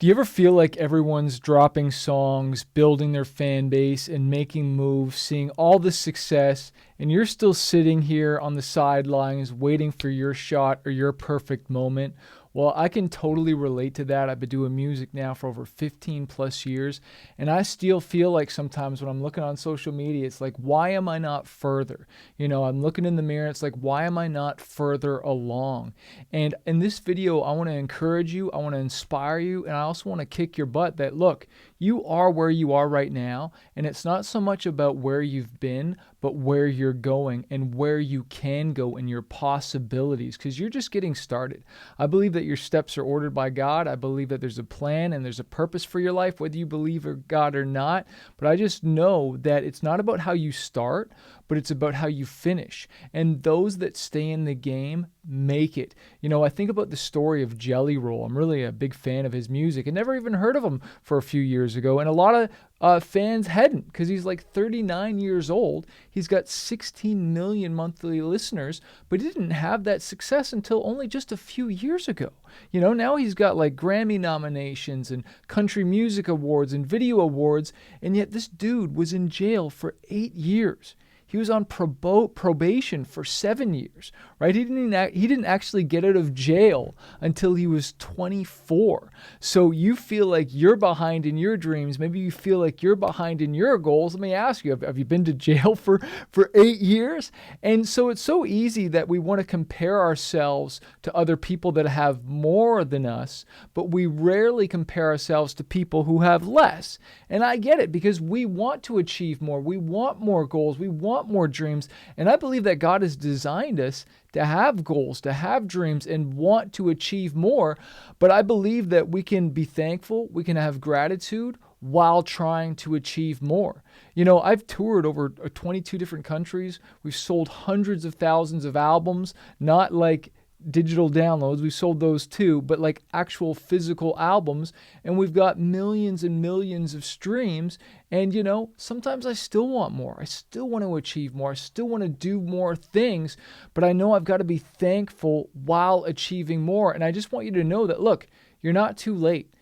Do you ever feel like everyone's dropping songs, building their fan base, and making moves, seeing all the success, and you're still sitting here on the sidelines waiting for your shot or your perfect moment? Well, I can totally relate to that. I've been doing music now for over 15 plus years, and I still feel like sometimes when I'm looking on social media, it's like, why am I not further? I'm looking in the mirror, it's like, why am I not further along? And in this video, I want to encourage you, I want to inspire you, and I also want to kick your butt that, look, you are where you are right now, and it's not so much about where you've been, but where you're going and where you can go and your possibilities, because you're just getting started. I believe that your steps are ordered by God. I believe that there's a plan and there's a purpose for your life, whether you believe in God or not. But I just know that it's not about how you start, but it's about how you finish. And those that stay in the game make it. I think about the story of Jelly Roll. I'm really a big fan of his music. I never even heard of him for a few years ago. And a lot of fans hadn't, because he's like 39 years old. He's got 16 million monthly listeners, but he didn't have that success until only just a few years ago. Now he's got like Grammy nominations and country music awards and video awards. And yet this dude was in jail for 8 years. He was on probation for 7 years, right? He didn't actually get out of jail until he was 24. So you feel like you're behind in your dreams. Maybe you feel like you're behind in your goals. Let me ask you, have you been to jail for 8 years? And so it's so easy that we want to compare ourselves to other people that have more than us, but we rarely compare ourselves to people who have less. And I get it, because we want to achieve more. We want more goals. We want more dreams. And I believe that God has designed us to have goals, to have dreams, and want to achieve more. But I believe that we can be thankful, we can have gratitude while trying to achieve more. I've toured over 22 different countries. We've sold hundreds of thousands of albums, not like digital downloads. We sold those too, but like actual physical albums. And we've got millions and millions of streams. And sometimes I still want more. I still want to achieve more. I still want to do more things, but I know I've got to be thankful while achieving more. And I just want you to know that, look, you're not too late.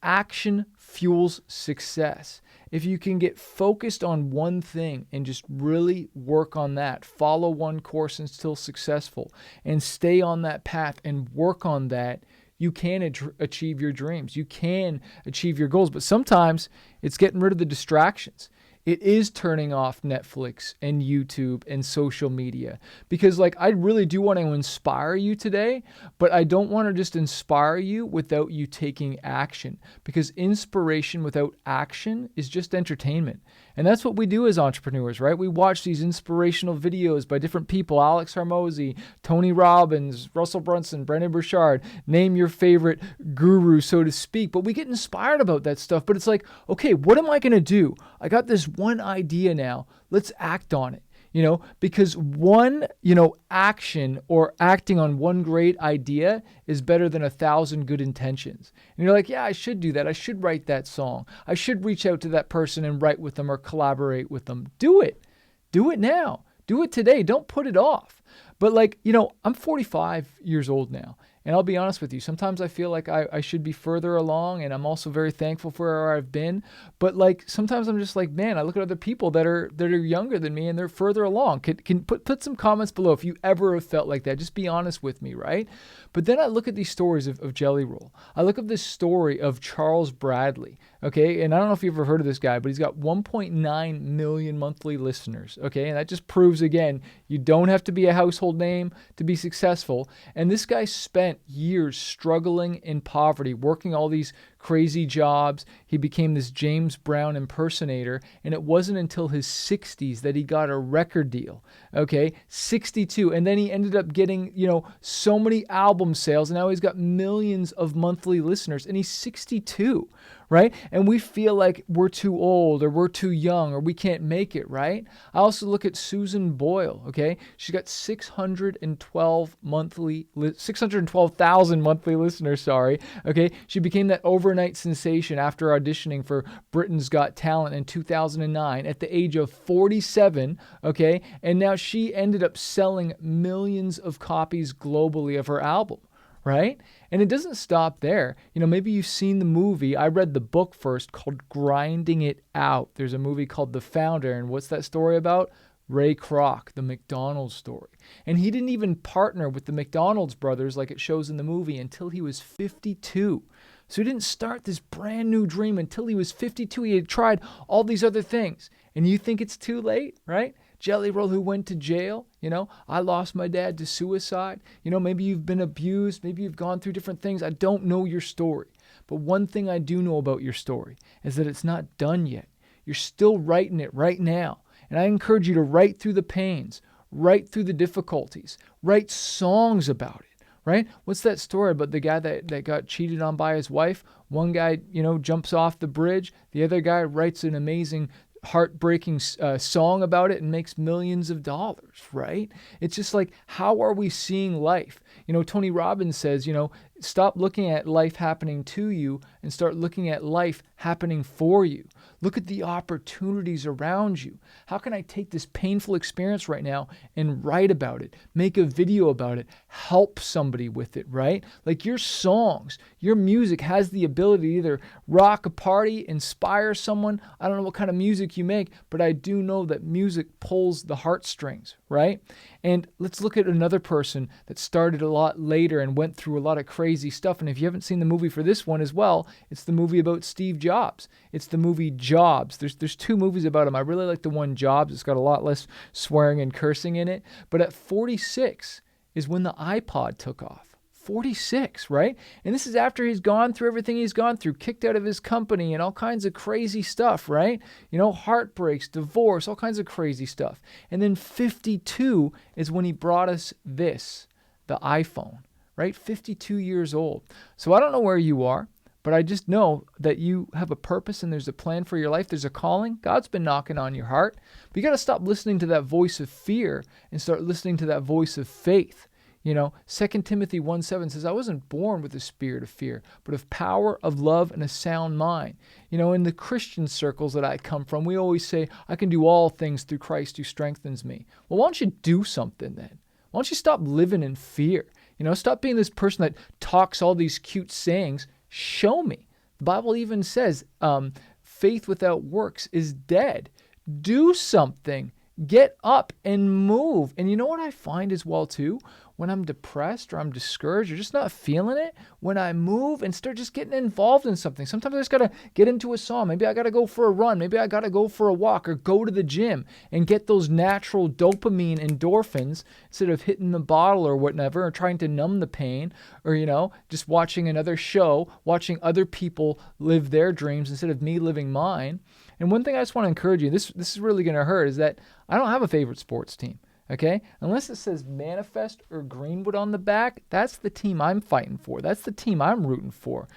Action fuels success. If you can get focused on one thing and just really work on that, follow one course and still successful, and stay on that path and work on that, you can achieve your dreams. You can achieve your goals. But sometimes it's getting rid of the distractions. It is turning off Netflix and YouTube and social media, because I really do want to inspire you today, but I don't want to just inspire you without you taking action, because inspiration without action is just entertainment. And that's what we do as entrepreneurs, right? We watch these inspirational videos by different people: Alex Hormozy, Tony Robbins, Russell Brunson, Brendon Burchard, name your favorite guru, so to speak. But we get inspired about that stuff. But it's like, okay, what am I going to do? I got this one idea now. Let's act on it. Because one, action or acting on one great idea is better than 1,000 good intentions. And you're like, yeah, I should do that. I should write that song. I should reach out to that person and write with them or collaborate with them. Do it. Do it now. Do it today. Don't put it off. But I'm 45 years old now. And I'll be honest with you, sometimes I feel like I should be further along, and I'm also very thankful for where I've been. But sometimes I'm just like, man, I look at other people that are younger than me and they're further along. Can put some comments below if you ever have felt like that. Just be honest with me, right? But then I look at these stories of Jelly Roll. I look at this story of Charles Bradley, okay? And I don't know if you've ever heard of this guy, but he's got 1.9 million monthly listeners, okay? And that just proves, again, you don't have to be a household name to be successful. And this guy spent years struggling in poverty, working all these crazy jobs. He became this James Brown impersonator, and it wasn't until his 60s that he got a record deal. Okay, 62, and then he ended up getting, so many album sales, and now he's got millions of monthly listeners, and he's 62, right? And we feel like we're too old or we're too young or we can't make it, right? I also look at Susan Boyle, okay? She's got 612,000 monthly listeners, okay? She became that overnight sensation after auditioning for Britain's Got Talent in 2009 at the age of 47, okay? And now she ended up selling millions of copies globally of her album, right? And it doesn't stop there. Maybe you've seen the movie. I read the book first called Grinding It Out. There's a movie called The Founder. And what's that story about? Ray Kroc, the McDonald's story. And he didn't even partner with the McDonald's brothers like it shows in the movie until he was 52. So he didn't start this brand new dream until he was 52. He had tried all these other things. And you think it's too late, right? Jelly Roll, who went to jail, I lost my dad to suicide. Maybe you've been abused. Maybe you've gone through different things. I don't know your story. But one thing I do know about your story is that it's not done yet. You're still writing it right now. And I encourage you to write through the pains, write through the difficulties, write songs about it, right? What's that story about the guy that got cheated on by his wife? One guy, jumps off the bridge. The other guy writes an amazing heartbreaking song about it and makes millions of dollars, right? It's just like, how are we seeing life? Tony Robbins says, stop looking at life happening to you and start looking at life happening for you. Look at the opportunities around you. How can I take this painful experience right now and write about it, make a video about it, help somebody with it, right? Like your songs, your music has the ability to either rock a party, inspire someone. I don't know what kind of music you make, but I do know that music pulls the heartstrings, right? And let's look at another person that started a lot later and went through a lot of crazy stuff. And if you haven't seen the movie for this one as well, it's the movie about Steve Jobs. It's the movie Jobs. There's two movies about him. I really like the one Jobs. It's got a lot less swearing and cursing in it. But at 46 is when the iPod took off. 46, right? And this is after he's gone through everything he's gone through, kicked out of his company and all kinds of crazy stuff, right? Heartbreaks, divorce, all kinds of crazy stuff. And then 52 is when he brought us this, the iPhone, right? 52 years old. So I don't know where you are, but I just know that you have a purpose and there's a plan for your life. There's a calling. God's been knocking on your heart. But you got to stop listening to that voice of fear and start listening to that voice of faith. 2 Timothy 1:7 says, I wasn't born with a spirit of fear, but of power, of love, and a sound mind. In the Christian circles that I come from, we always say, I can do all things through Christ who strengthens me. Well, why don't you do something then? Why don't you stop living in fear? Stop being this person that talks all these cute sayings. Show me. The Bible even says, faith without works is dead. Do something. Get up and move. And you know what I find as well too? When I'm depressed or I'm discouraged or just not feeling it, when I move and start just getting involved in something. Sometimes I just got to get into a song. Maybe I got to go for a run. Maybe I got to go for a walk or go to the gym and get those natural dopamine endorphins instead of hitting the bottle or whatever or trying to numb the pain or, just watching another show, watching other people live their dreams instead of me living mine. And one thing I just want to encourage you, this is really going to hurt, is that I don't have a favorite sports team. Okay? Unless it says Manafest or Greenwood on the back, that's the team I'm fighting for. That's the team I'm rooting for.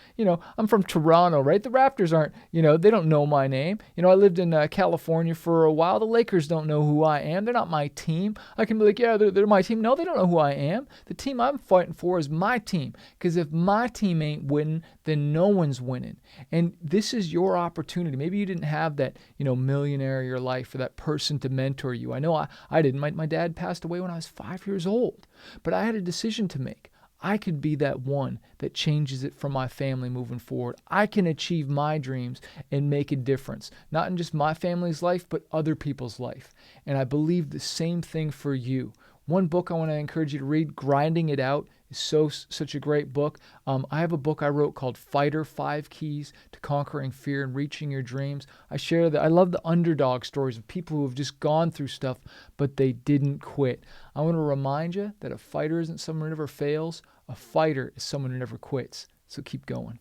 I'm from Toronto, right? The Raptors aren't, they don't know my name. I lived in California for a while. The Lakers don't know who I am. They're not my team. I can be like, yeah, they're my team. No, they don't know who I am. The team I'm fighting for is my team. Because if my team ain't winning, then no one's winning. And this is your opportunity. Maybe you didn't have that, millionaire in your life or that person to mentor you. I know I didn't. My dad passed away when I was 5 years old, but I had a decision to make. I could be that one that changes it for my family moving forward. I can achieve my dreams and make a difference, not in just my family's life, but other people's life. And I believe the same thing for you. One book I want to encourage you to read, Grinding It Out, is such a great book. I have a book I wrote called Fighter: 5 Keys to Conquering Fear and Reaching Your Dreams. I share that. I love the underdog stories of people who have just gone through stuff, but they didn't quit. I want to remind you that a fighter isn't someone who never fails. A fighter is someone who never quits. So keep going.